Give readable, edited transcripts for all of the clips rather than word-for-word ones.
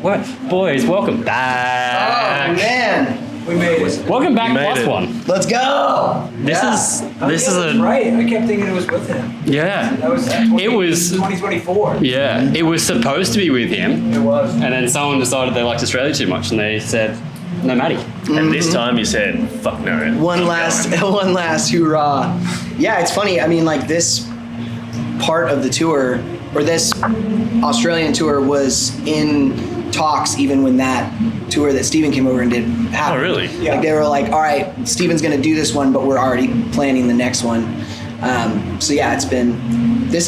What? Boys, welcome back. Oh, man. We made it. Welcome back, plus one. Let's go. This is a right. I kept thinking it was with him. yeah. That was It was 2024. yeah. It was supposed to be with him, It was. and then someone decided they liked Australia too much, and they said, "No, Maddie." And this time you said, fuck no. One last hoorah. Yeah, it's funny. I mean, like this part of the tour, or this Australian tour, was in talks even when that tour that Steven came over and did happened. Oh, really? Yeah. Like they were like, all right, Steven's gonna do this one, but we're already planning the next one. So yeah, it's been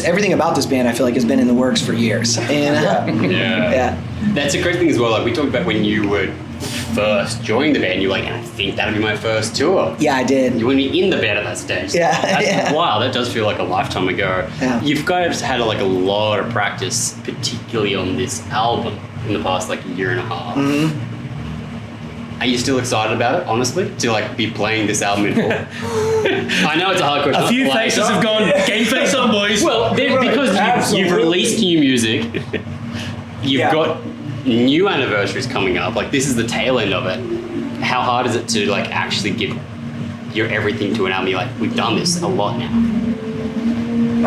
everything about this band I feel like has been in the works for years. And yeah. That's a great thing as well. Like we talked about when you were first joining the band, you were like, I think that'll be my first tour. Yeah, I did. You wouldn't be in the band at that stage. Yeah, That's yeah. wow, that does feel like a lifetime ago. Yeah. You've guys had a lot of practice, particularly on this album in the past like year and a half. Mm-hmm. Are you still excited about it, honestly? To like be playing this album in full? I know it's a hard question. A few Like, faces have gone, game face on, boys. well, because you've Absolutely. released new music, you've Yeah. got new anniversaries coming up. Like this is the tail end of it. How hard is it to like actually give your everything to an album? You're like, we've done this a lot now.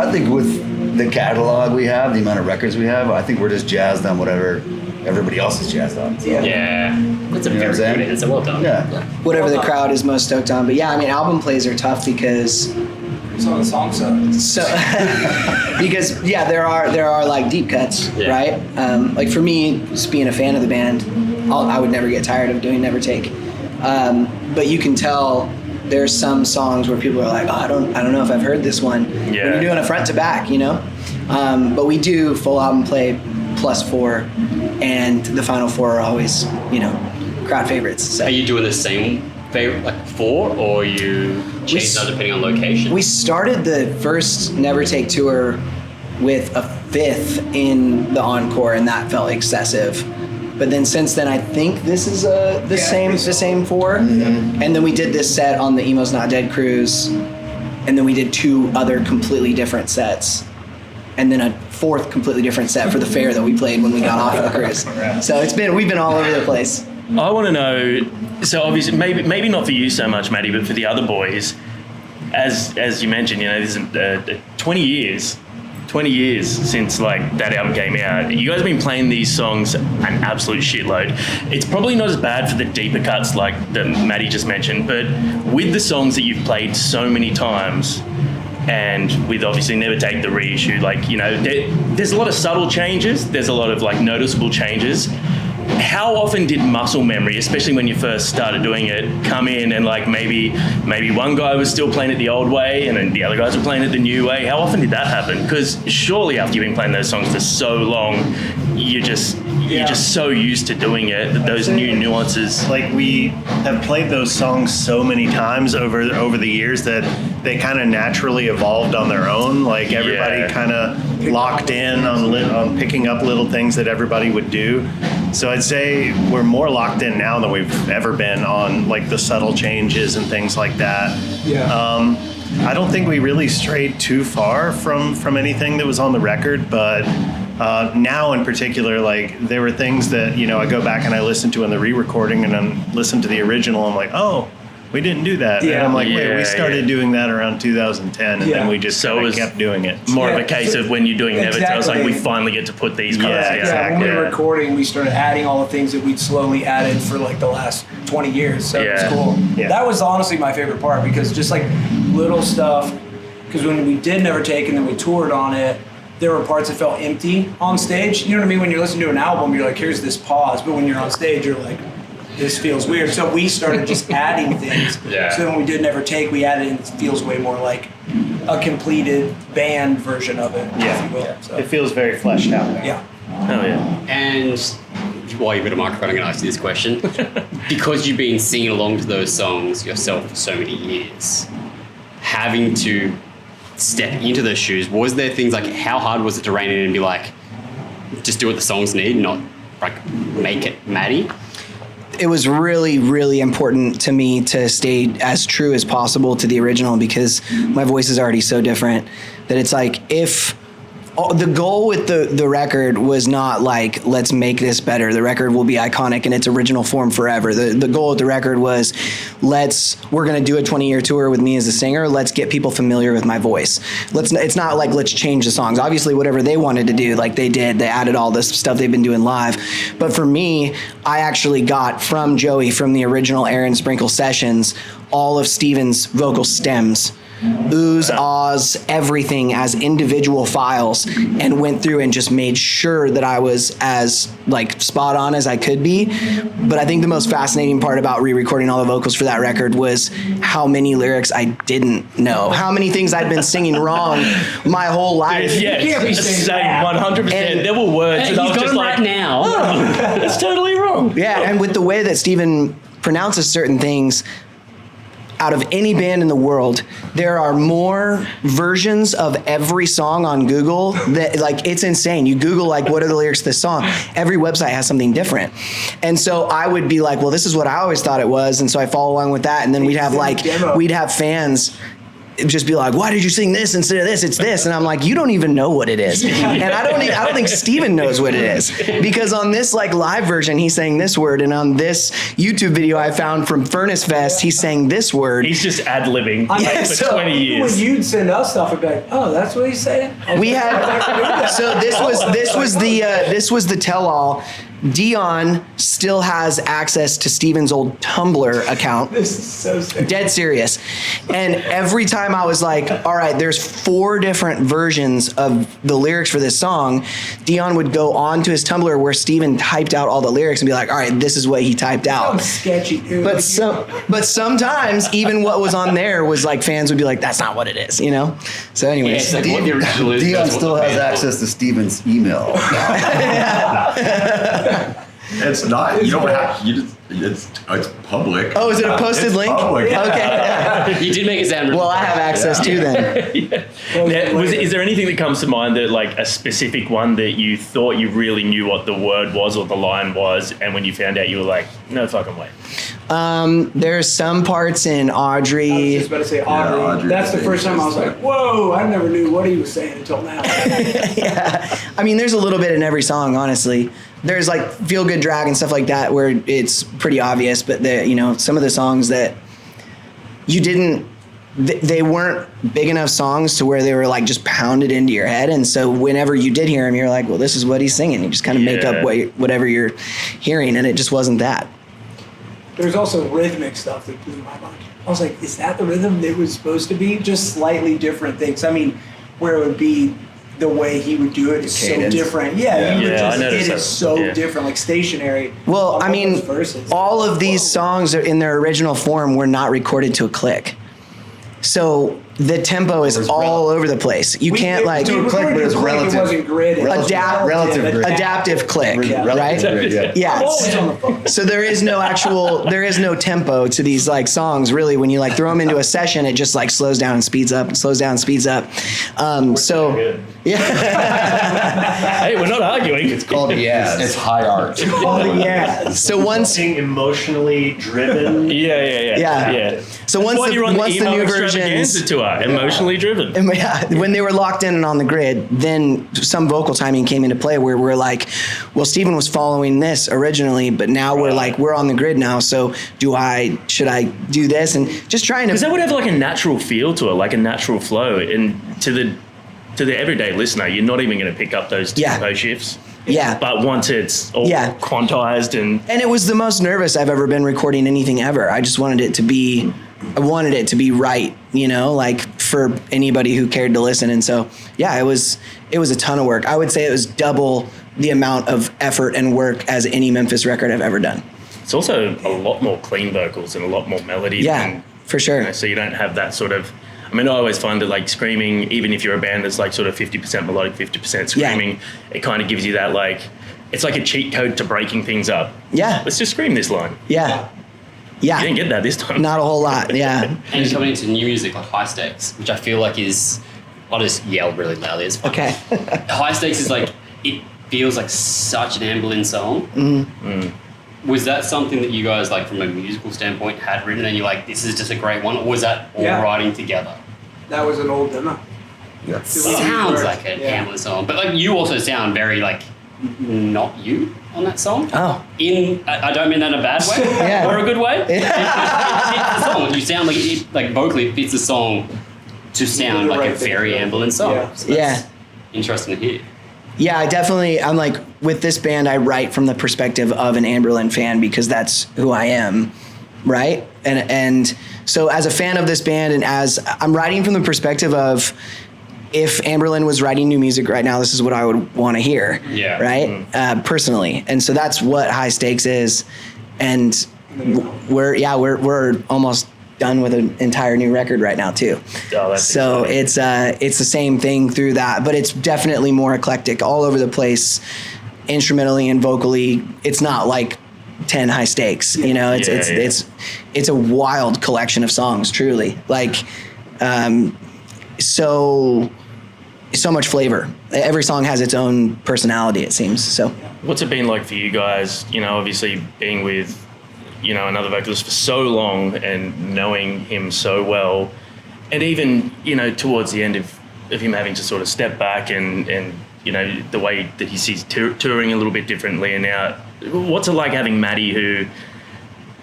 I think with the catalog we have, the amount of records we have, I think we're just jazzed on whatever everybody else is jazzed on. Yeah, that's a You know very what I'm saying? good answer. Well done. Yeah. Whatever the crowd is most stoked on. But yeah, I mean, album plays are tough because Some of the songs suck. because yeah, there are like deep cuts, Yeah. right? Like for me, just being a fan of the band, I would never get tired of doing Never Take. But you can tell there's some songs where people are like, oh, I don't know if I've heard this one. Yeah. When you're doing a front to back, you know. But we do full album play +4, and the final 4 are always, you know, crowd favorites. So Are you doing the same favorite like 4, or you change that depending on location? we started the first Never Take tour with a 5th in the encore, and that felt excessive. But then since then, I think this is the same 4. Mm-hmm. And then we did this set on the Emo's Not Dead cruise, and then we did 2 other completely different sets, and then a 4th completely different set for the fair that we played when we got off the cruise. So we've been all over the place. I want to know, so obviously, maybe not for you so much, Maddie, but for the other boys, as you mentioned, you know, this is 20 years since like that album came out. You guys have been playing these songs an absolute shitload. It's probably not as bad for the deeper cuts like that Maddie just mentioned, but with the songs that you've played so many times, and with obviously Never Take the reissue, like, you know, there's a lot of subtle changes, there's a lot of like noticeable changes. How often did muscle memory, especially when you first started doing it, come in and like maybe one guy was still playing it the old way and then the other guys were playing it the new way? How often did that happen? Because surely after you've been playing those songs for so long, you're just so used to doing it that those new nuances. Like we have played those songs so many times over the years that they kind of naturally evolved on their own. Like everybody kind of locked in on picking up little things that everybody would do. So I'd say we're more locked in now than we've ever been on like the subtle changes and things like that. Yeah. I don't think we really strayed too far from anything that was on the record, but now in particular, like there were things that, you know, I go back and I listen to in the re-recording and then listen to the original. I'm like, oh, we didn't do that. Yeah. And I'm like, wait, Yeah, we started doing that around 2010, and then we just So it was kept doing it. More of Yeah, a case so- of when you're doing Never Take, it's like Exactly. we finally get to put these Yeah, parts together. Yeah, when we were Yeah. recording, we started adding all the things that we'd slowly added for like the last 20 years. So it Yeah. was cool. Yeah. That was honestly my favorite part, because just like little stuff, because when we did Never Take and then we toured on it, there were parts that felt empty on stage. You know what I mean? When you're listening to an album, you're like, here's this pause. But when you're on stage, you're like, this feels weird. So we started just adding things. Yeah. So then when we did Never Take, we added in, it feels way more like a completed band version of it, if you will. So, It feels very fleshed out. yeah. Oh yeah. And while you've got a microphone, I'm going to ask you this question. Because you've been singing along to those songs yourself for so many years, having to step into those shoes, was there things like, how hard was it to rein in and be like, just do what the songs need, not like make it Maddie? It was really, really important to me to stay as true as possible to the original, because my voice is already so different that it's like, if the goal with the record was not like, let's make this better. The record will be iconic in its original form forever. The goal with the record was, we're going to do a 20-year tour with me as a singer. Let's get people familiar with my voice. It's not like, let's change the songs. Obviously, whatever they wanted to do, like they did. They added all this stuff they've been doing live. But for me, I actually got from Joey, from the original Aaron Sprinkle sessions, all of Steven's vocal stems, oohs, ahs, everything as individual files, and went through and just made sure that I was as like spot on as I could be. But I think the most fascinating part about re-recording all the vocals for that record was how many lyrics I didn't know, how many things I'd been singing wrong my whole life. Yeah, You can't be saying same, that. 100%. And- There were words Hey, that I he's was got just him like, right now. that's totally wrong. Yeah, and with the way that Steven pronounces certain things, out of any band in the world, there are more versions of every song on Google that, like, it's insane. You Google, like, what are the lyrics to this song? Every website has something different. And so I would be like, well, this is what I always thought it was. And so I follow along with that. And then we'd have fans just be like, why did you sing this instead of this? It's this. And I'm like, you don't even know what it is. And I don't think Steven knows what it is, because on this like live version, he's saying this word. And on this YouTube video I found from Furnace Fest, he's saying this word. He's just ad-libbing Yeah, for so 20 years. When you'd send us stuff, I'd be like, oh, that's what he's saying? We had, so this was the tell-all. Dion still has access to Steven's old Tumblr account. This is so sick. Dead serious. And every time I was like, all right, there's 4 different versions of the lyrics for this song, Dion would go on to his Tumblr where Steven typed out all the lyrics and be like, all right, this is what he typed I'm out. sketchy, dude. But sometimes even what was on there was like, fans would be like, that's not what it is, you know? So Yeah, anyways. it's like what the original is. Dion that's what still the has band access to Steven's email. It's not. You don't have. You just. It's public. Oh, is it a posted It's link? Public. Okay. You did make it sound. Well, I have access too then. Now, is there anything that comes to mind that, like, a specific one that you thought you really knew what the word was or the line was, and when you found out, you were like, no fucking way? There's some parts in I was Audrey. just about to say Audrey. Audrey That's the was first time I was like, whoa, I never knew what he was saying until now. Yeah. I mean, there's a little bit in every song, honestly. There's like Feel Good Drag and stuff like that where it's pretty obvious, but some of the songs that you didn't, they weren't big enough songs to where they were like just pounded into your head. And so whenever you did hear him, you're like, well, this is what he's singing. You just kind of make up whatever you're hearing, and it just wasn't that. There's also rhythmic stuff that blew my mind. I was like, is that the rhythm it was supposed to be? Just slightly different things. I mean, where it would be the way he would do it is so Cadence. different. Yeah, he would Yeah, I just, noticed it that. is so Yeah. different, like stationary. Well, on I all mean, those verses. all of these songs are in their original form were not recorded to a click. So the tempo is all over the place. You can't like we click, but it's relative. It wasn't gridded. Relative grid. adaptive click, Yeah. right? Yeah. I'm always on the phone. So there is no tempo to these like songs really. When you like throw them into a session, it just like slows down and speeds up and slows down and speeds up. So Good. yeah, Hey, we're not arguing. It's called Yaz. It's high art. Oh, yeah. so once Being emotionally driven. Yeah. So once Why you're on once the the Emo new versions. Extravaganza Tour, emotionally driven. And when they were locked in and on the grid, then some vocal timing came into play where we're like, well, Steven was following this originally, but now we're on the grid now. So should I do this? And just trying to. Because that would have like a natural feel to it, like a natural flow. And to the everyday listener, you're not even going to pick up those tempo shifts. Yeah. But once it's all quantized and And it was the most nervous I've ever been recording anything ever. I just wanted it to be right, like for anybody who cared to listen. And so, yeah, it was a ton of work. I would say it was double the amount of effort and work as any Memphis record I've ever done. it's also a lot more clean vocals and a lot more melody. Yeah, for sure. So you don't have that sort of. I mean, I always find that like screaming, even if you're a band that's like sort of 50% melodic, 50% screaming, it kind of gives you that like, it's like a cheat code to breaking things up. Yeah. Let's just scream this line. Yeah. You didn't get that this time. Not a whole lot. Yeah. And coming into new music like High Stakes, which I feel like I'll just yell really loudly. It's fine. Okay. High Stakes is like, it feels like such an ANBERLIN song. Was that something that you guys, like from a musical standpoint, had written and you're like, this is just a great one? Or was that all writing together? That was an old demo. Yeah. sounds like an ANBERLIN song, but like you also sound very like not you on that song. Oh. I don't mean that in a bad way Yeah. or a good way. It fits the song. You sound like like vocally it fits the song to sound like a very ANBERLIN song. Yeah. So that's interesting to hear. Yeah, I'm like, with this band, I write from the perspective of an ANBERLIN fan because that's who I am, right? And so as a fan of this band, and as I'm writing from the perspective of, if ANBERLIN was writing new music right now, this is what I would want to hear. Yeah. Right. Personally, and so that's what High Stakes is, and we're almost done with an entire new record right now too. Oh, that's so exciting. it's the same thing through that, but it's definitely more eclectic, all over the place, instrumentally and vocally. It's not like 10 High Stakes. You know, it's a wild collection of songs, truly. Like, so much flavor. Every song has its own personality, it seems. So What's it been like for you guys, you know, obviously being with, you know, another vocalist for so long and knowing him so well, and even, you know, towards the end of him having to sort of step back and you know, the way that he sees touring a little bit differently, and now what's it like having Matty, who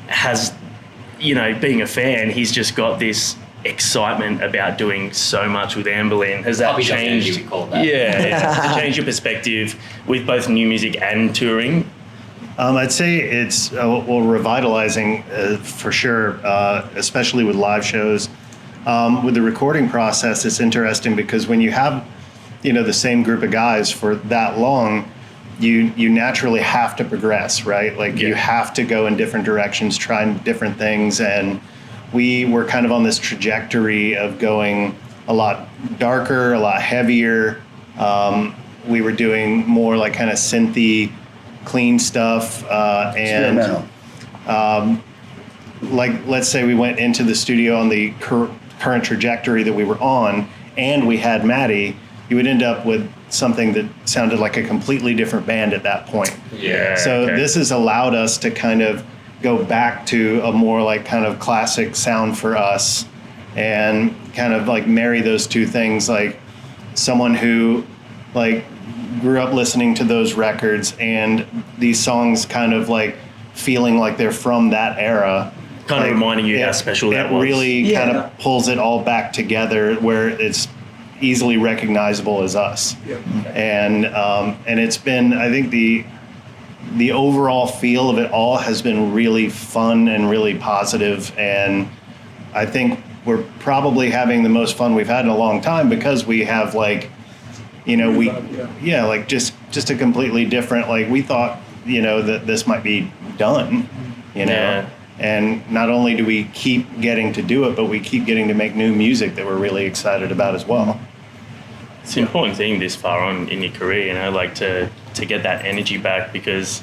has, you know, being a fan, he's just got this excitement about doing so much with ANBERLIN. Has that changed? Has it changed your perspective with both new music and touring? I'd say it's revitalizing for sure, especially with live shows. With the recording process, it's interesting because when you have, you know, the same group of guys for that long, you naturally have to progress, right? Like you have to go in different directions, trying different things, and we were kind of on this trajectory of going a lot darker, a lot heavier. We were doing more like kind of synthy, clean stuff, and like, let's say we went into the studio on the current trajectory that we were on, and we had Matty, you would end up with something that sounded like a completely different band at that point. So this has allowed us to kind of go back to a more like kind of classic sound for us, and kind of like marry those two things. Like someone who like grew up listening to those records and these songs kind of like feeling like they're from that era. Kind of reminding you how special that was. It really kind of pulls it all back together where it's easily recognizable as us. And it's been, I think the overall feel of it all has been really fun and really positive, and I think we're probably having the most fun we've had in a long time because we have like, you know, like just a completely different, like we thought, you know, that this might be done, you know, and not only do we keep getting to do it, but we keep getting to make new music that we're really excited about as well. It's an important thing this far on in your career, you know, like to get that energy back, because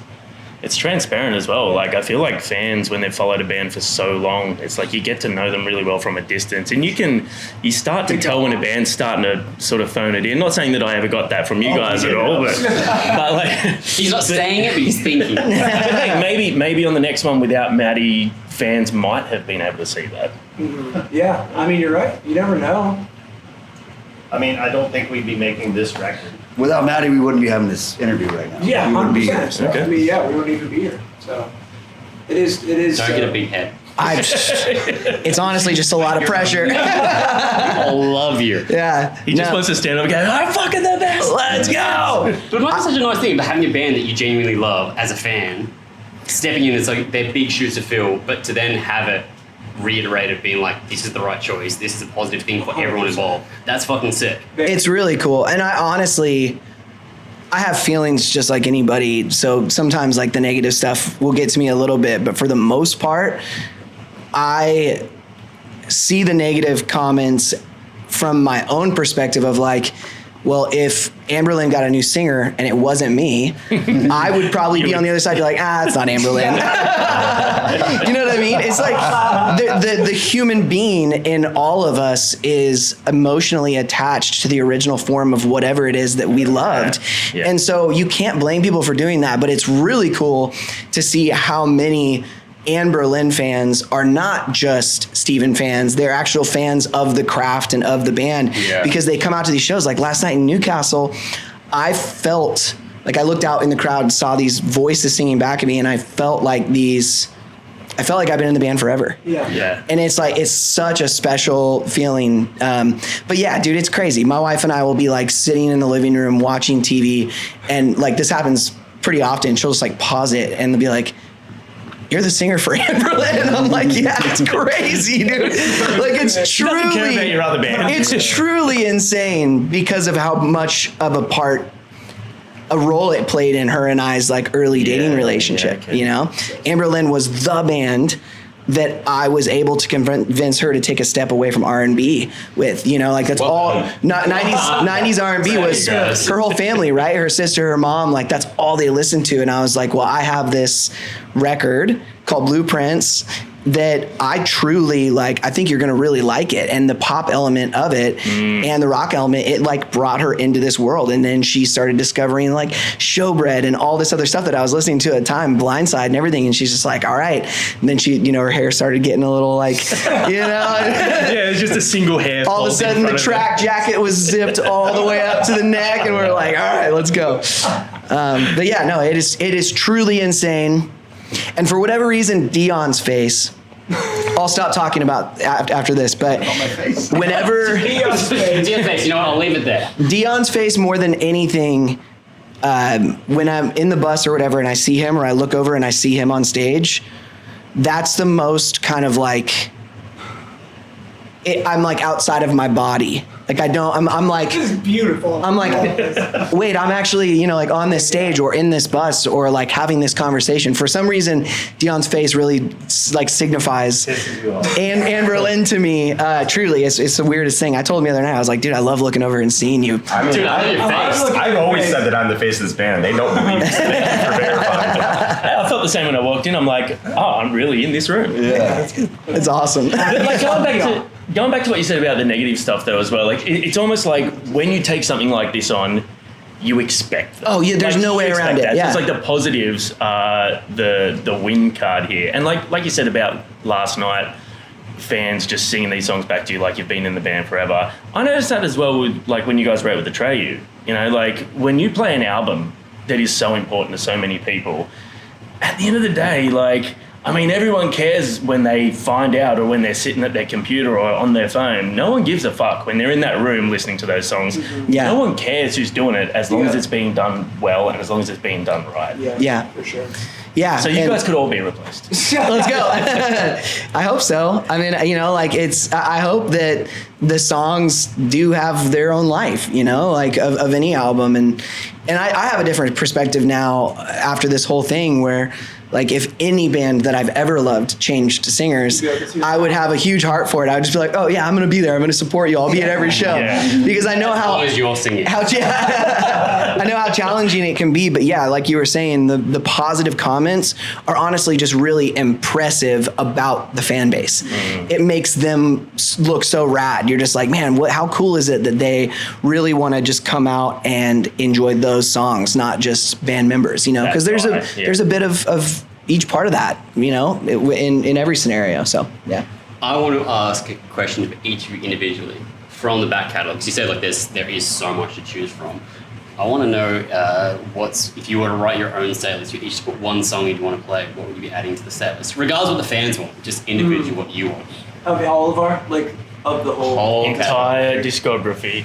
it's transparent as well. Like I feel like fans, when they've followed a band for so long, it's like you get to know them really well from a distance, and you start to tell when a band's starting to sort of phone it in. Not saying that I ever got that from you guys at all, but like he's not saying it, but he's thinking. maybe on the next one without Matty, fans might have been able to see that. Yeah, I mean, you're right. You never know. I mean, I don't think we'd be making this record. Without Matty, we wouldn't be having this interview right now. Yeah, we wouldn't be here. 100%. Okay. I mean, yeah, we wouldn't even be here. So it is. Don't get a big head. It's honestly just a lot of pressure. I love you. Yeah. He just wants to stand up and go, I'm fucking the best. Let's go. But it might be such a nice thing, but having a band that you genuinely love as a fan, stepping in, it's like they're big shoes to fill, but to then have it reiterated, being like, this is the right choice, this is a positive thing for everyone involved. That's fucking sick. It's really cool. And I have feelings just like anybody. So sometimes like the negative stuff will get to me a little bit, but for the most part, I see the negative comments from my own perspective of like, well, if ANBERLIN got a new singer and it wasn't me, I would probably be on the other side, be like, it's not ANBERLIN. You know what I mean? It's like the human being in all of us is emotionally attached to the original form of whatever it is that we loved. Yeah. And so you can't blame people for doing that, but it's really cool to see how many ANBERLIN fans are not just Steven fans, they're actual fans of the craft and of the band because they come out to these shows. Like last night in Newcastle, I felt like I looked out in the crowd and saw these voices singing back at me, and I felt like I've been in the band forever. Yeah. And it's like, it's such a special feeling. But yeah, dude, it's crazy. My wife and I will be like sitting in the living room watching TV, and like this happens pretty often. She'll just like pause it and they'll be like, "You're the singer for ANBERLIN." And I'm like, yeah, it's crazy, dude. Like it's Doesn't care about your other band. it's truly insane because of how much of a role it played in her and I's like early dating relationship, you know? ANBERLIN was the band that I was able to convince her to take a step away from R&B with, you know, like that's all 90s R&B was her whole family, right? Her sister, her mom, like that's all they listened to. And I was like, well, I have this record called Blueprints that I truly like. I think you're going to really like it. And the pop element of it and the rock element, it like brought her into this world. And then she started discovering like Showbread and all this other stuff that I was listening to at the time, Blindside and everything. And she's just like, all right. And then she, you know, her hair started getting a little like, you know. Yeah, it's just a single hair. All of a sudden the track jacket was zipped all the way up to the neck. And we're like, all right, let's go. But yeah, no, it is truly insane. And for whatever reason, Dion's face, I'll stop talking about after this, but whenever Dion's face. Dion's face, you know what? I'll leave it there. Dion's face more than anything, when I'm in the bus or whatever and I see him or I look over and I see him on stage, that's the most kind of like, I'm like outside of my body. Like I'm like, This is beautiful. I'm like, wait, I'm actually, you know, like on this stage or in this bus or like having this conversation. For some reason, Dion's face really like signifies ANBERLIN to me. Truly, it's the weirdest thing. I told him the other night, I was like, dude, I love looking over and seeing you. I mean, Dude, I know your face. I've always said that I'm the face of this band. They don't believe me. Thank you for verifying that. I felt the same when I walked in. I'm like, oh, I'm really in this room. Yeah, it's awesome. Like going back to what you said about the negative stuff though as well, like it's almost like when you take something like this on, you expect that. Oh yeah, there's like, no way you around expect it. that. Yeah. So it's like the positives are the win card here. And like you said about last night, fans just singing these songs back to you like you've been in the band forever. I noticed that as well with like when you guys were out with Atreyu. You know, like when you play an album that is so important to so many people, at the end of the day, like, I mean, everyone cares when they find out or when they're sitting at their computer or on their phone. No one gives a fuck when they're in that room listening to those songs. Yeah. No one cares who's doing it as long as it's being done well and as long as it's being done right. Yeah. For sure. Yeah. So you and- guys could all be replaced. Let's go. I hope so. I mean, you know, like I hope that the songs do have their own life, you know, like of any album. And I have a different perspective now after this whole thing where, like, if any band that I've ever loved changed to singers, I would have a huge heart for it. I would just be like, oh yeah, I'm going to be there. I'm going to support you. I'll be at every show. Yeah. Because I know As how... long as you're singing. I know how challenging it can be, but yeah, like you were saying, the positive comments are honestly just really impressive about the fan base. It makes them look so rad. You're just like, man, how cool is it that they really want to just come out and enjoy those songs, not just band members, you know? Because there's a bit of each part of that, you know, in every scenario. So yeah. I want to ask a question for each of you individually from the back catalogue. Because you said like there is so much to choose from. I want to know if you were to write your own set list, you each put one song you'd want to play, what would you be adding to the set list? Regardless of what the fans want, just individually what you want. Of all of our, like, of the whole. Entire discography,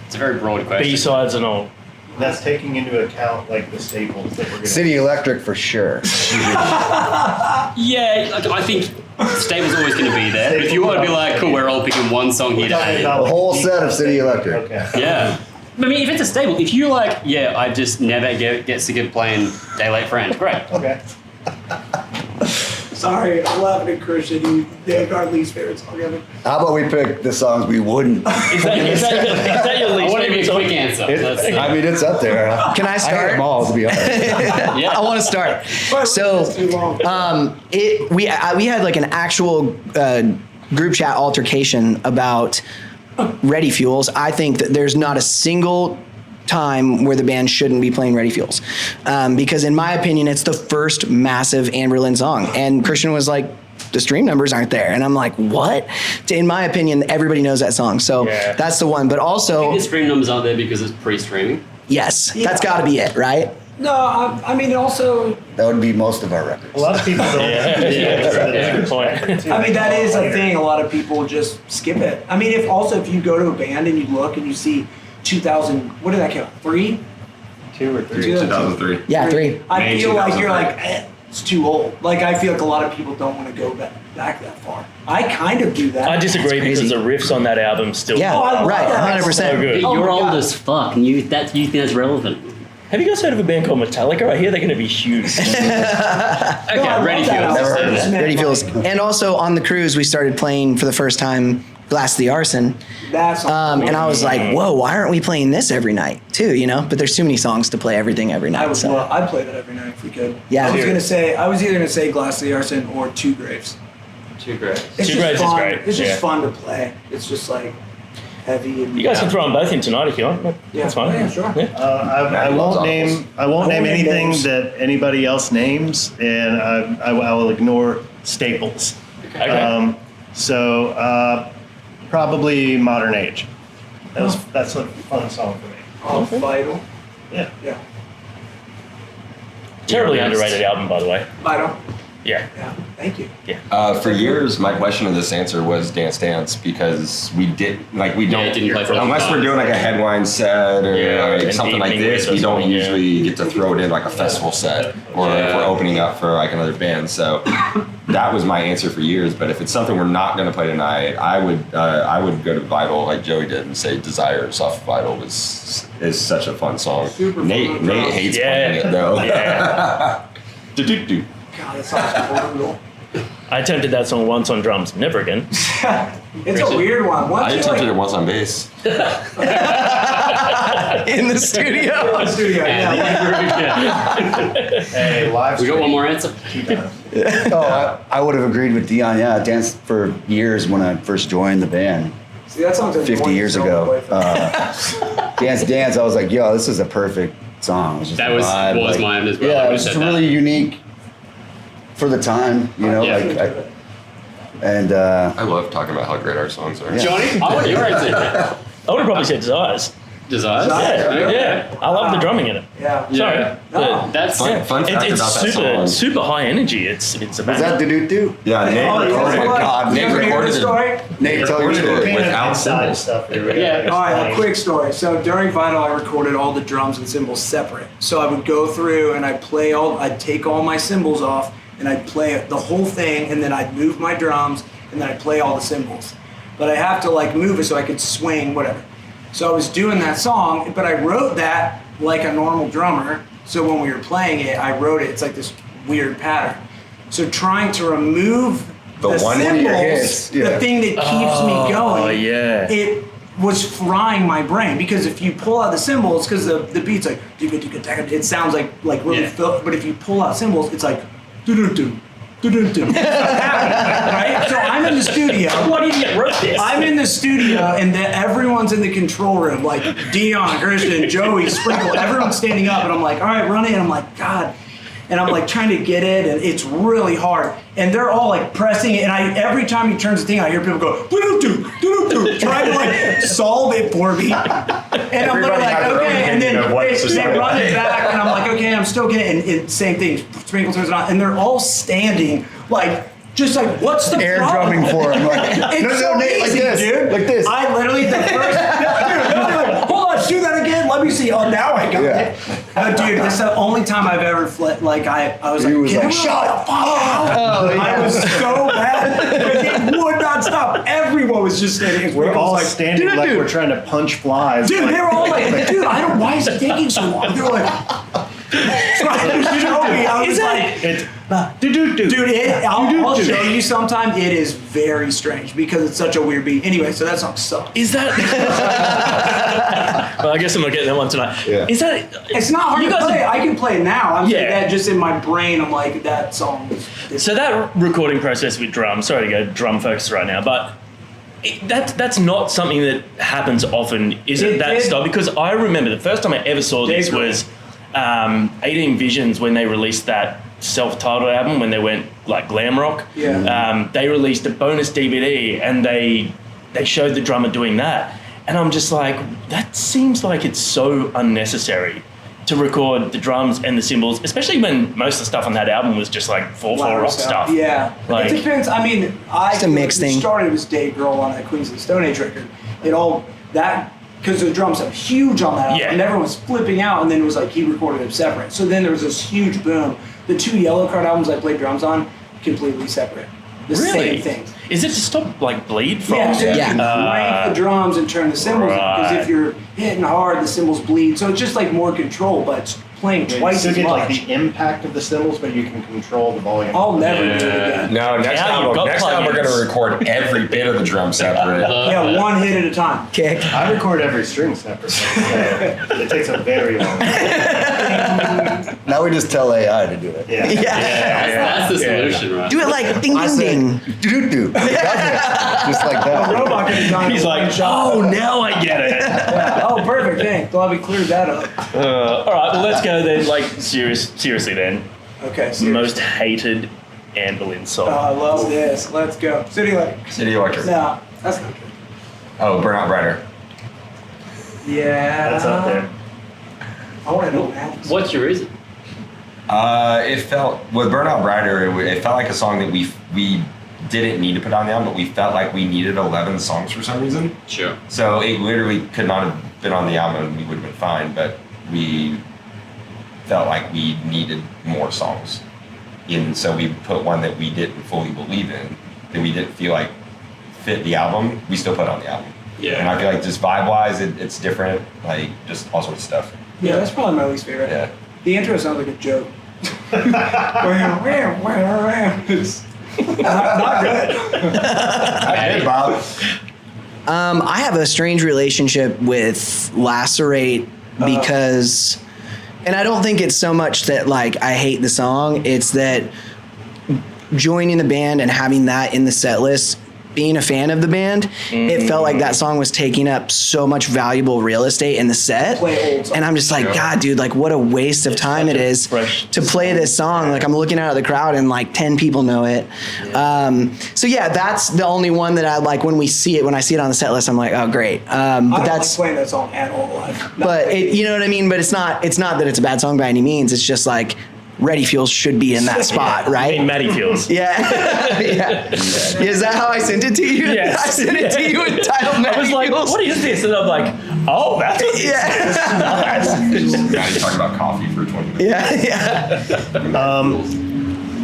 It's a very broad question. B-sides and all. That's taking into account like the staples that we're gonna. City Electric for sure. Yeah, like, I think Stable's always going to be there. But if you want to be like, cool, we're all picking one song here to add in. A whole set of City Electric. Okay. Yeah. I mean, if it's a stable, if you're like, yeah, I just never get sick of playing Daylight Friend, great. Okay. Sorry, I'm laughing at Christian. They're our least favorite song ever. How about we pick the songs we wouldn't? Is that your I least want to be favorite a song? quick answer. I mean, it's up there. Can I I hate start? them all, to be honest. Yeah. I want to start. So, That's too long. we had like an actual group chat altercation about Ready Fuels. I think that there's not a single time where the band shouldn't be playing Ready Fuels. Because in my opinion, it's the first massive ANBERLIN song. And Christian was like, the stream numbers aren't there. And I'm like, what? In my opinion, everybody knows that song. So that's the one. But also... The stream numbers aren't there because it's pre-streaming? Yes. That's got to be it, right? No, I mean, also... That would be most of our records. A lot of people don't. That's a good point. I mean, that is a thing. A lot of people just skip it. I mean, if you go to a band and you look and you see 2000, what did that count? 3? 2 or 3. 2003. Yeah, 3. I May feel like you're 2003. like, it's too old. Like, I feel like a lot of people don't want to go back that far. I kind of do that. I disagree because the riffs on that album still. Yeah, Oh, I love right, that. 100%. So good. But Oh you're my old God. as fuck, and you think that's relevant. Have you guys heard of a band called Metallica? I hear they're going to be huge. Okay, I Ready love that. Fuels. Never heard of Just that. meant Ready like- Fuels. And also on the cruise, we started playing for the first time Glass of the Arson. That's And I was like, whoa, why aren't we playing this every night too, you know? But there's too many songs to play everything every night. I'd play that every night if we could. Yeah. I was either gonna say Glass of the Arson or Two Graves. Too great. It's Two just Graves is fun. great, It's just yeah. fun to play. It's just like heavy and You guys can throw them both in tonight if you want. That's fine. Yeah, sure. Yeah. I won't name anything names. that anybody else names, and I will ignore staples. Okay. So probably Modern Age. That's a fun song for me. Oh, Vital. Yeah. Yeah. Terribly underrated album, by the way. Vital. Yeah. Yeah. Thank you. For years, my question of this answer was Dance Dance because we didn't didn't play for a long unless we're time. doing like a headline set or Yeah, like an something like evening this. with We us don't on, yeah. usually get to throw it in like a festival set or if we're opening up for like another band. So that was my answer for years. But if it's something we're not going to play tonight, I would go to Vital like Joey did and say Desires off Vital is such a fun song. Super fun Nate on drums. hates Yeah. playing it though. Yeah. Do-do-do. God, that song's brutal. I attempted that song once on drums. Never again. It's a weird one. I Once you attempted it like once on bass. in the studio. studio, yeah. Hey, live We got one more answer. I would have agreed with Dion. Yeah, I danced for years when I first joined the band. See, that song's like 50 years ago. Dance. I was like, yo, this is a perfect song. It was just That a was vibe, mine as well. I Yeah, it would've was said just that. really unique for the time, you know. Yeah. I love talking about how great our songs are. Yeah. Johnny, I want your answer. I would have probably said Desires. Desires? Yeah. I love the drumming in it. Yeah. Sorry. Yeah. But That's Fun fact it's about that super song. super high energy. It's a Was that band. do-do-do? Yeah, Nate Oh, recorded yeah. it. God, You Nate ever hear recorded the it. story? Nate, tell your Recorded story. it without inside cymbals. stuff. Yeah. All right, a quick story. So during Vinyl, I recorded all the drums and cymbals separate. So I would go through and I'd take all my cymbals off and I'd play the whole thing, and then I'd move my drums and then I'd play all the cymbals. But I have to like move it so I could swing, whatever. So I was doing that song, but I wrote that like a normal drummer. So when we were playing it, I wrote it. It's like this weird pattern. So trying to remove The the one cymbals, your hits, the yeah. thing that keeps me going. Oh, yeah. It was frying my brain because if you pull out the cymbals, because the beat's like it sounds like really Yeah. but if you pull out cymbals, it's like do-do-do, do-do-do. Right? So I'm in the studio. Why did you wrote this? I'm in the studio and everyone's in the control room, like Dion, Christian, Joey, Sprinkle, everyone's standing up, and I'm like, all right, run it. And I'm like, God. And I'm like trying to get it, and it's really hard. And they're all like pressing it, and every time he turns the thing, I hear people go, do-do-do, do-do-do, trying to like solve it for me. And I'm literally like, has their own okay, and then opinion of what they society- run it back, and I'm like, okay, I'm still getting it. And same thing, Sprinkle turns it on, and they're all standing like, just like, what's the Air problem? drumming for him. Like, It's no, so Nate, like easy, this, dude. like this. I literally, the first, dude, they're like, hold on, do that again. Let me see. Oh, now I got Yeah. it. But dude, this is the only time I've ever like I was He like, was "Can like, everyone shut the fuck up?" I was so mad because it would not stop. Everyone was just standing. We're all like, standing dude, like dude. we're trying to punch flies. Dude, like, they were all like, dude, why is it taking so long? They were like, trying to show me. I was like, It's do-do-do. dude, I'll show you sometime. It is very strange because it's such a weird beat. Anyway, so that song sucks. Is that? Well, I guess I'm not getting that one tonight. Yeah. Is that? It's not hard You to guys play. are- I can play it now. I'm saying Yeah. that just in my brain. I'm like, that song is So that recording process with drums. Sorry to go drum focused right now, but That's not something that happens often, is it? That style? Because I remember the first time I ever saw this was 18 Visions when they released that self-titled album when they went like glam rock. Yeah. They released a bonus DVD and they showed the drummer doing that, and I'm just like, that seems like it's so unnecessary to record the drums and the cymbals, especially when most of the stuff on that album was just like 4/4 rock stuff. Yeah, Like, it depends. I mean, It's a mixed thing. Started as Dave Grohl on that Queens of the Stone Age record. It all that because the drums are huge on that album, Yeah. and everyone was flipping out. And then it was like he recorded them separate. So then there was this huge boom. The 2 Yellow Card albums I played drums on, completely separate. The really? same thing. Is it to stop like bleed from? Yeah, so you Yeah. can crank the drums and turn the cymbals up, because Right. if you're hitting hard, the cymbals bleed. So it's just like more control, but it's playing You twice still as get much. like the impact of the cymbals, but you can control the volume. I'll never do it again. No, next Now time you've got we're going to plugins. record every bit of the drum separate. Yeah, one hit at a time. Kick. I record every string separately. So it takes a very long time. Now we just tell AI to do it. Yeah. That's the solution, right? Do it like ding I ding say, ding. do. Just like that. Robot could have done it He's in like, one shot. oh, now I get it. Yeah. Oh, perfect. Thanks. Glad we cleared that up. All right, well, let's go then. Like, seriously then. Okay. Seriously. Most hated ANBERLIN song. Oh, I love this. Let's go. City Light. City Electric. No, that's not good. Oh, Burnout Brighter. Yeah. That's up there. I want to know that. What's your reason? It felt with Burnout Brighter. It felt like a song that we didn't need to put on the album, but we felt like we needed 11 songs for some reason. Sure. So it literally could not have been on the album, and we would have been fine. But we felt like we needed more songs, and so we put one that we didn't fully believe in, that we didn't feel like fit the album. We still put on the album. Yeah. And I feel like just vibe-wise, it's different. Like just all sorts of stuff. Yeah, that's probably my least favorite. Yeah. The intro sounds like a joke. It's not good. Hey, Bob. I have a strange relationship with Lacerate because, and I don't think it's so much that like I hate the song. It's that joining the band and having that in the set list, being a fan of the band, it felt like that song was taking up so much valuable real estate in the set. Play old songs. And I'm just like, God, dude, like what a waste of time it is fresh to play this song. Like I'm looking out at the crowd and like 10 people know it. So yeah, that's the only one that I like when I see it on the set list, I'm like, oh great. But I don't that's, like playing that song at all live. but it, you know what I mean? But it's not that it's a bad song by any means. It's just like Ready Fuels should be in that spot, I right? mean, Maddie feels. Yeah. Yeah. Is that how I sent it to you? Yes. I sent it to you entitled I Maddie was like, Fuels. what is this? And I'm like, oh, that's what this Yeah. Now you talking about coffee for 20 minutes. Yeah.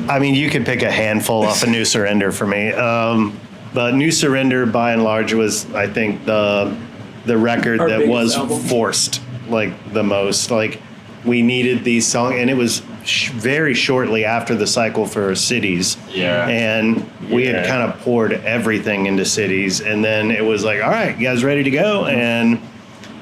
I mean, you could pick a handful off of New Surrender for me. But New Surrender, by and large, was, I think, the record Our that biggest was album. forced, like, the most. Like, we needed these songs, and it was very shortly after the cycle for Cities. Yeah. And we had Yeah. kind of poured everything into Cities, and then it was like, all right, you guys ready to go? And,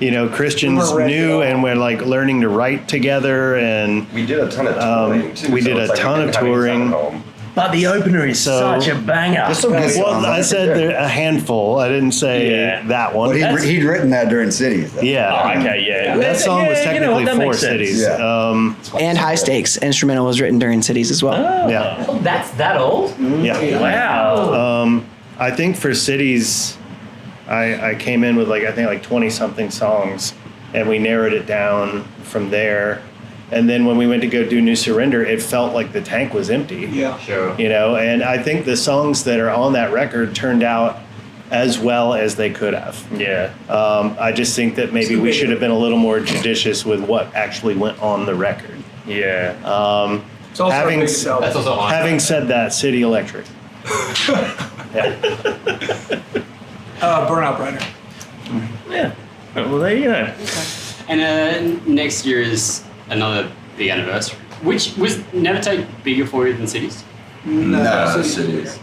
you know, Christian's We weren't ready new, at all. and we're, like, learning to write together, and We did a ton of touring too. we did so it's a like ton we of didn't have any touring. time at home. But the opener is So- such a banger. There's some good Well, songs. I said there a handful. I didn't say Yeah. that one. But he'd written that during Cities. though. Yeah. Oh, okay, yeah. That song was Yeah, you know what, technically that for makes sense. Cities. Yeah. And High Stakes instrumental was written during Cities as well. Yeah. Oh, that's that old? Yeah. Wow. I think for Cities, I came in with like 20 something songs, and we narrowed it down from there. And then when we went to go do New Surrender, it felt like the tank was empty. Yeah. Sure. You know, and I think the songs that are on that record turned out as well as they could have. Yeah. I just think that maybe we should have been a little more judicious with what actually went on the record. Yeah. It's also Having our biggest album. That's also on. Having said that, City Electric. Yeah. Burnout Brighter. Yeah. Well, there you go. And next year is another big anniversary. Which was Never Take bigger for you than Cities? No, Cities.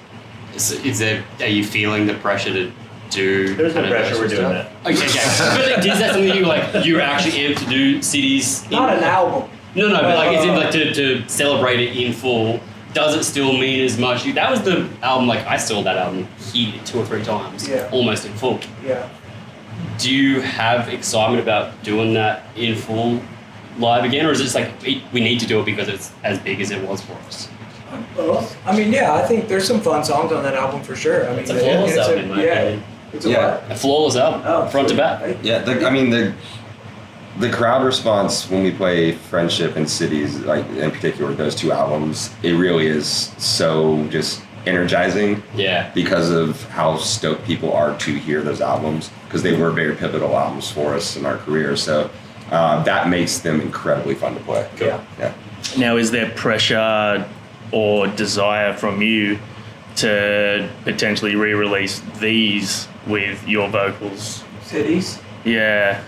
Cities. Are you feeling the pressure to do? There's no pressure. We're anniversary doing stuff? Okay. But is that something you're actually amped to do Cities? Not an album. No, but like, is it like to celebrate it in full? does it still mean as much? That was the album, like, I saw that album here 2 or 3 times, almost in full. Yeah. Do you have excitement about doing that in full live again, or is it just like, we need to do it because it's as big as it was for us? I mean, yeah, I think there's some fun songs on that album for sure. I mean, It's a flawless album, in my opinion. It's a flawless album, front to back. Yeah, the crowd response when we play Friendship and Cities, like in particular those 2 albums, it really is so just energizing. Yeah. Because of how stoked people are to hear those albums, because they were very pivotal albums for us in our career. So that makes them incredibly fun to play. Cool. Yeah. Now, is there pressure or desire from you to potentially re-release these with your vocals? Cities. Yeah.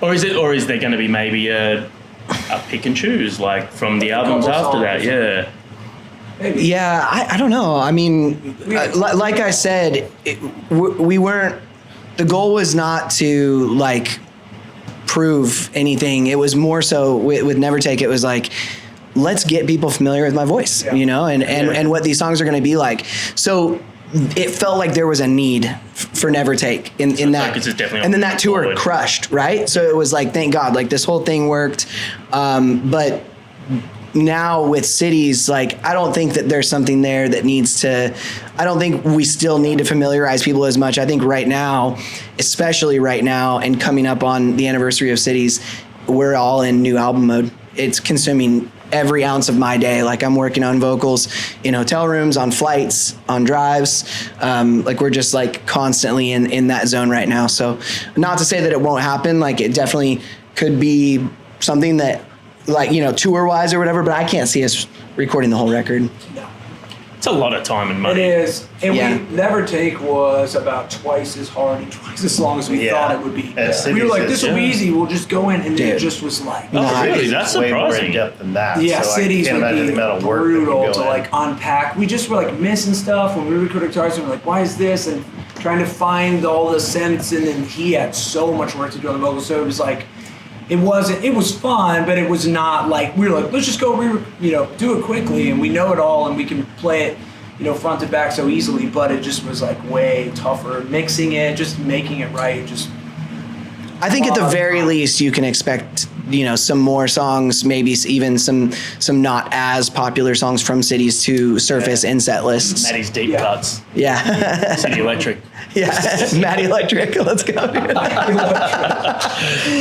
Or is there going to be maybe a pick and choose, like from the albums after that? Yeah. Maybe. Yeah, I don't know. I mean, like I said, we weren't. The goal was not to like prove anything. It was more so with Never Take. It was like, let's get people familiar with my voice, you know, and what these songs are going to be like. So it felt like there was a need for Never Take in that, and then that tour crushed, right? So it was like, thank God, like this whole thing worked. But now with Cities, like, I don't think that there's something there that needs to, I don't think we still need to familiarize people as much. I think right now, especially right now and coming up on the anniversary of Cities, we're all in new album mode. It's consuming every ounce of my day. Like, I'm working on vocals in hotel rooms, on flights, on drives. Like, we're just like constantly in that zone right now. So not to say that it won't happen. Like, it definitely could be something that, like, you know, tour wise or whatever, but I can't see us recording the whole record. It's a lot of time and money. It is. And we Never Take was about twice as hard and twice as long as we thought it would be. We were like, this will be easy. We'll just go in. And then it just was like, oh, really? That's way more in surprising. depth than that. Yeah, so Cities I can't would imagine be the amount of work brutal to in. like unpack. We just were like missing stuff when we recorded guitars, and we're like, why is this? And trying to find all the sense. And then he had so much work to do on the vocals, so it was like, it was fun, but it was not like, we were like, let's just go, do it quickly, and we know it all, and we can play it, front to back so easily, but it just was like way tougher. Mixing it, just making it right, just. I think at the very least you can expect, some more songs, maybe even some not as popular songs from Cities to surface in set lists. Maddie's deep cuts. Yeah. City Electric. Yeah, Maddie Electric, let's go.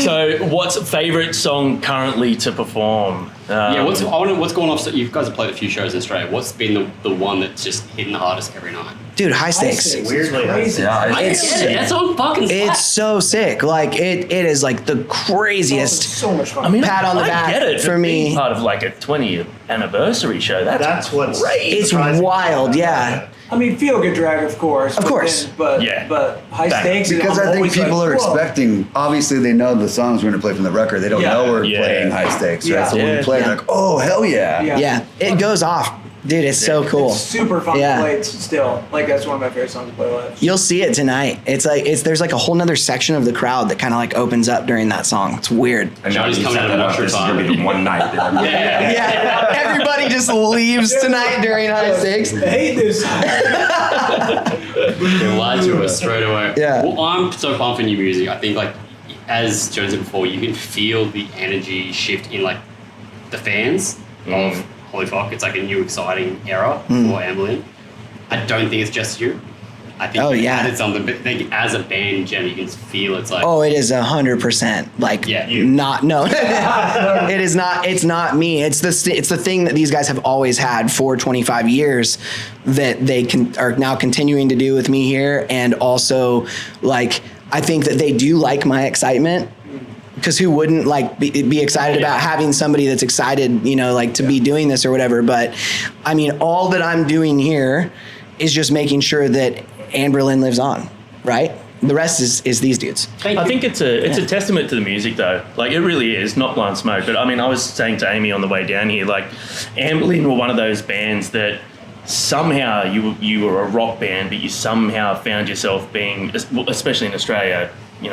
So, what's favorite song currently to perform? What's going off? So you guys have played a few shows in Australia. What's been the one that's just hitting the hardest every night? Dude, High Stakes. Weirdly, crazy. That song fucking slaps. It's so sick. Like, it is like the craziest So much fun. I mean, pat on the back I get it, for being me. part of like a 20th anniversary show. that's what's great. It's surprising. wild, yeah. I mean, Feel Good Drag, of course. Of course. But High Stakes. Because I think people are expecting, obviously they know the songs we're going to play from the record. They don't know we're playing High Stakes, right? Yeah. So when we play, they're like, oh, hell yeah. Yeah, it goes off. Dude, it's so cool. It's super fun to play still. Like, that's one of my favorite songs to play live. You'll see it tonight. There's like a whole nother section of the crowd that kind of like opens up during that song. It's weird. And now Johnny's you coming set out of them up, Usher this is time. going to be the one night that everybody. Yeah, everybody just leaves tonight during High Stakes. I hate this. They lied to us straight away. Yeah. Well, I'm so pumped for new music. I think, like, as Johnny said before, you can feel the energy shift in, like, the fans of holy fuck, it's like a new exciting era for ANBERLIN. I don't think it's just you. I think you added something, but like, as a band, Jen, you can feel it's like. Oh, it is 100%. Like, no, it is not. It's not me. It's the thing that these guys have always had for 25 years that they are now continuing to do with me here, and also, like, I think that they do like my excitement. Because who wouldn't like be excited about having somebody that's excited, to be doing this or whatever. But I mean, all that I'm doing here is just making sure that ANBERLIN lives on, right? The rest is these dudes. I think it's a testament to the music, though. Like, it really is, not Blind Smoke. But I mean, I was saying to Amy on the way down here, like, ANBERLIN were one of those bands that somehow you were a rock band, but you somehow found yourself being, especially in Australia,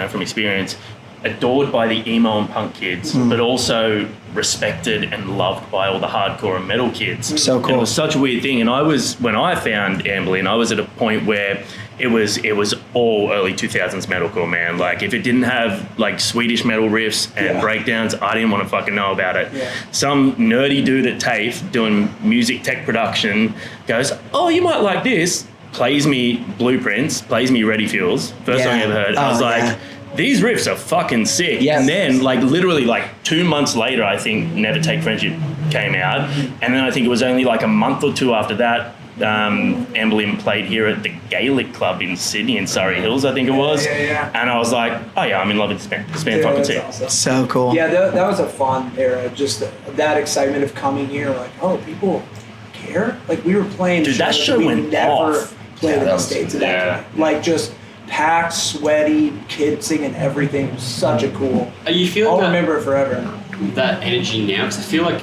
from experience, adored by the emo and punk kids, but also respected and loved by all the hardcore and metal kids. So cool. And it was such a weird thing. And when I found ANBERLIN, I was at a point where it was all early 2000s metalcore, man. Like, if it didn't have like Swedish metal riffs and breakdowns, I didn't want to fucking know about it. Yeah. Some nerdy dude at TAFE doing music tech production goes, oh, you might like this, plays me Blueprints, plays me Ready Fuels, first song I ever heard. I was like, these riffs are fucking sick. Yes. And then, like, literally, like, 2 months later, I think Never Take Friendship came out. And then I think it was only like a month or two after that, ANBERLIN played here at the Gaelic Club in Sydney, in Surrey Hills, I think it was. Yeah. And I was like, oh yeah, I'm in love with this band. This band fucking That's sick. awesome. So cool. Yeah, that was a fun era. Just that excitement of coming here, like, oh, people care. Like, we were playing. Dude, that shows show we went never off. played in that the was- States at that point. Like, just packed, sweaty, kids singing everything. It was such a cool. Are you feeling I'll that, remember it forever. that energy now? Because I feel like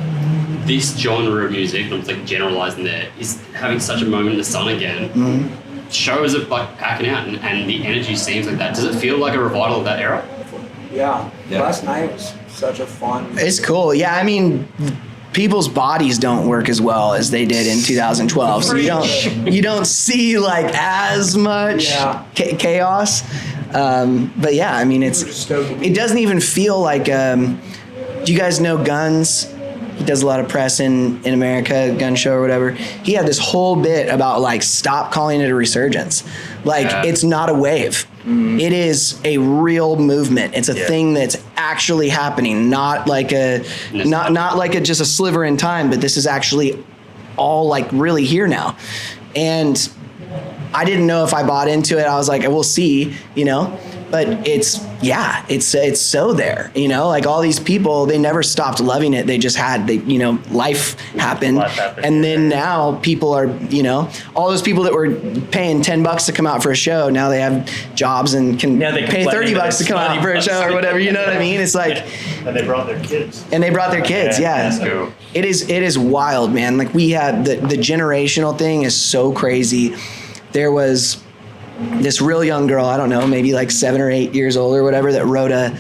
this genre of music, and I'm like generalizing there, is having such a moment in the sun again. Shows are like packing out, and the energy seems like that. Does it feel like a revival of that era? Yeah. Yeah. Last night was such a fun. It's cool. Yeah, I mean, people's bodies don't work as well as they did in 2012, so you don't see like as much chaos. But yeah, I mean, it doesn't even feel like. Do you guys know Guns? He does a lot of press in America, Gun Show or whatever. He had this whole bit about like, stop calling it a resurgence. Like, it's not a wave. It is a real movement. It's a thing that's actually happening, not like not like just a sliver in time, but this is actually all like really here now. And I didn't know if I bought into it. I was like, we'll see, you know. But it's so there, you know, like all these people, they never stopped loving it. They just had, life happened. And then now people are, you know, all those people that were paying $10 to come out for a show, now they have jobs and can pay $30 to come out for a show or whatever. You know what I mean? It's like, And they brought their kids. Yeah. That's cool. It is wild, man. Like, we had the generational thing is so crazy. There was this real young girl, I don't know, maybe like 7 or 8 years old or whatever, that wrote a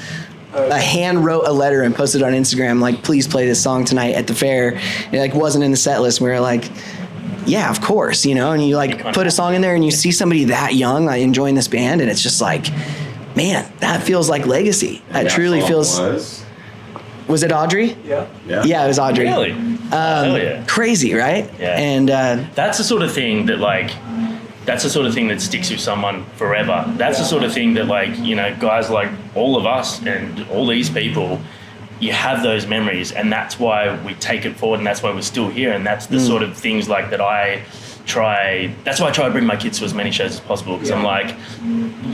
hand wrote a letter and posted on Instagram, like, please play this song tonight at the fair. It like wasn't in the set list. We were like, yeah, of course, you know, and you like put a song in there and you see somebody that young like enjoying this band, and it's just like, man, that feels like legacy. That truly feels. Was it Audrey? Yeah. Yeah, it was Audrey. Really? Hell yeah. Crazy, right? Yeah. And That's the sort of thing that sticks with someone forever. That's the sort of thing that, like, you know, guys like all of us and all these people, you have those memories, and that's why we take it forward, and that's why we're still here, and that's the sort of things like that that's why I try to bring my kids to as many shows as possible, because I'm like,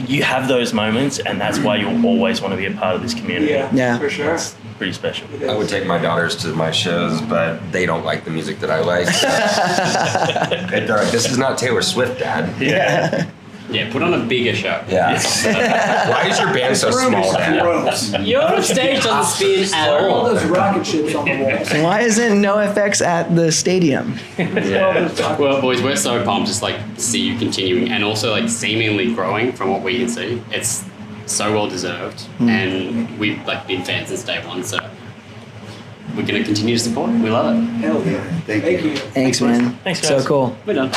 you have those moments, and that's why you'll always want to be a part of this community. Yeah. For sure. It's pretty special. I would take my daughters to my shows, but they don't like the music that I like. So. They're like, this is not Taylor Swift, Dad. Yeah, put on a bigger show. Yeah. Why is your band so small, Dad? Gross. Your stage doesn't spin at All all. those rocket ships on the walls. why isn't NoFX at the stadium? Well, boys, we're so pumped just like to see you continuing and also like seemingly growing from what we can see. It's so well deserved, and we've like been fans since day one, so we're gonna continue to support. We love it. Hell yeah. Thank you. Thanks, man. Thanks, So guys. cool. We're done.